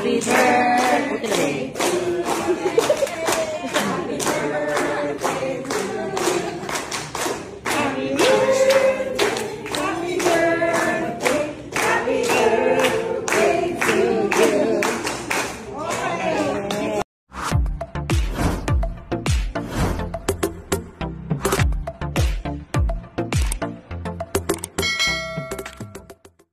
Happy birthday.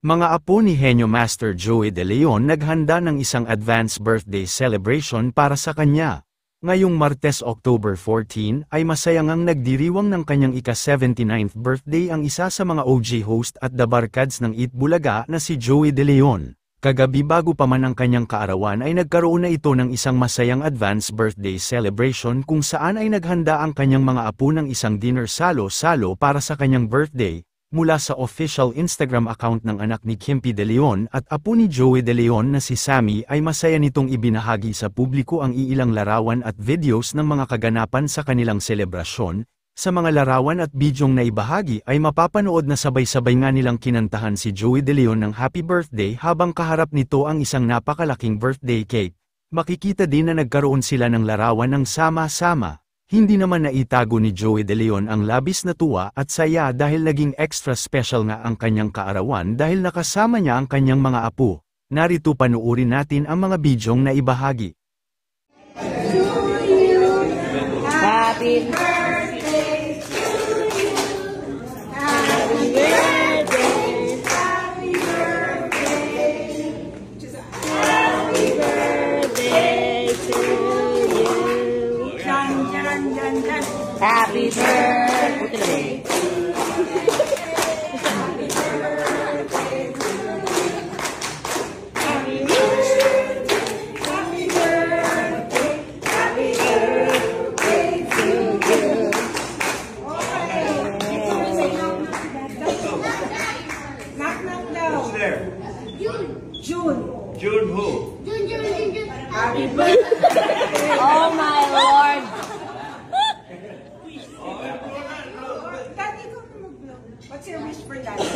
Mga apo ni Henyo Master Joey De Leon naghanda ng isang advance birthday celebration para sa kanya. Ngayong Martes October 14 ay masayang nagdiriwang ng kanyang ika-79th birthday ang isa sa mga OG host at The Barkads ng Eat Bulaga na si Joey De Leon. Kagabi bago pa man ang kanyang kaarawan ay nagkaroon na ito ng isang masayang advance birthday celebration kung saan ay naghanda ang kanyang mga apo ng isang dinner salo-salo para sa kanyang birthday. Mula sa official Instagram account ng anak ni Kimpy De Leon at apo ni Joey De Leon na si Sammy ay masaya nitong ibinahagi sa publiko ang iilang larawan at videos ng mga kaganapan sa kanilang selebrasyon. Sa mga larawan at bidyong naibahagi ay mapapanood na sabay-sabay nga nilang kinantahan si Joey De Leon ng happy birthday habang kaharap nito ang isang napakalaking birthday cake. Makikita din na nagkaroon sila ng larawan ng sama-sama. Hindi naman naitago ni Joey De Leon ang labis na tuwa at saya dahil naging extra special nga ang kanyang kaarawan dahil nakasama niya ang kanyang mga apo. Narito panuorin natin ang mga bidyong naibahagi. Happy birthday to you. Happy birthday. Happy birthday. Happy birthday to you. Happy birthday. June who? June. Happy birthday. Oh my Lord. Daddy, go to mag-blow. What's your wish for Daddy?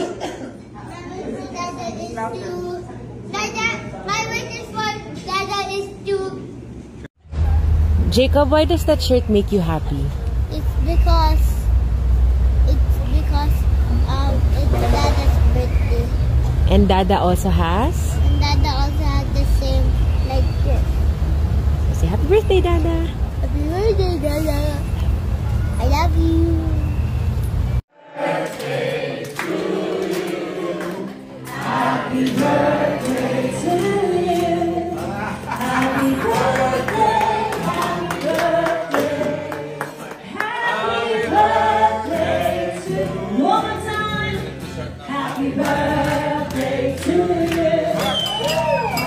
Dada is to... Dada, my wish is for Dada is to... Jacob, why does that shirt make you happy? It's because it's Dada's birthday. And Dada also has? And Dada also has the same like this. Say happy birthday, Dada. Happy birthday, Dada. I love you. Birthday to you. Happy birthday to you. Happy birthday, happy birthday. Happy birthday to you. One more time. Happy birthday to you.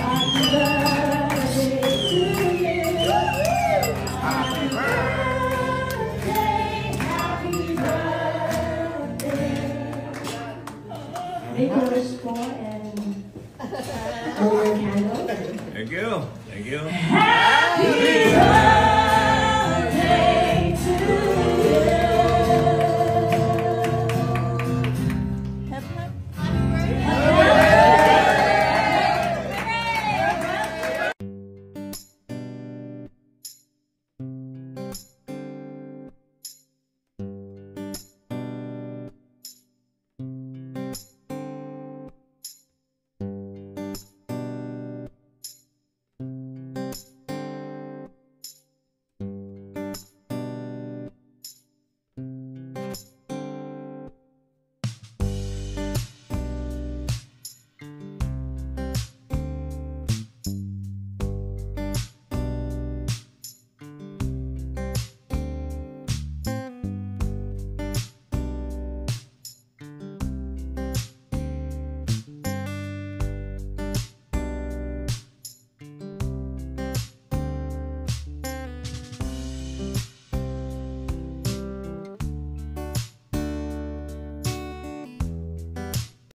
Happy birthday to you. Happy birthday, happy birthday. Make a wish for and blow your candle. Thank you. Thank you. Happy birthday.